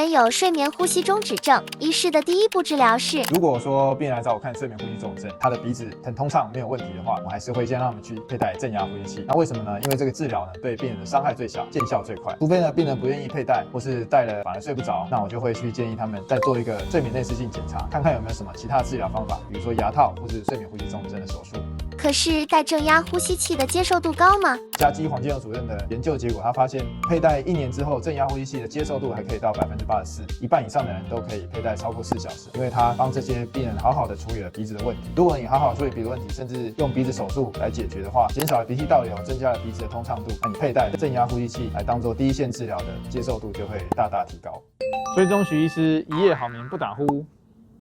人有睡眠呼吸中止症，医师的第一步治疗是：如果说病人来找我看睡眠呼吸中止症，他的鼻子很通畅没有问题的话，我还是会先让他们去佩戴正压呼吸器。那为什么呢？因为这个治疗呢对病人的伤害最小，见效最快。除非呢病人不愿意佩戴，或是戴了反而睡不着，那我就会去建议他们再做一个睡眠内视镜检查，看看有没有什么其他治疗方法，比如说牙套或是睡眠呼吸中止症的手术。可是戴正压呼吸器的接受度高吗？嘉基黄金友主任的研究结果，他发现佩戴1年之后，正压呼吸器的接受度还可以到84%，一半以上的人都可以佩戴超过4小时，因为他帮这些病人好好的处理了鼻子的问题。如果你好好处理鼻子问题，甚至用鼻子手术来解决的话，减少了鼻涕倒流，增加了鼻子的通畅度，那你佩戴正压呼吸器来当做第一线治疗的接受度就会大大提高。追踪徐医师，一夜好眠不打呼。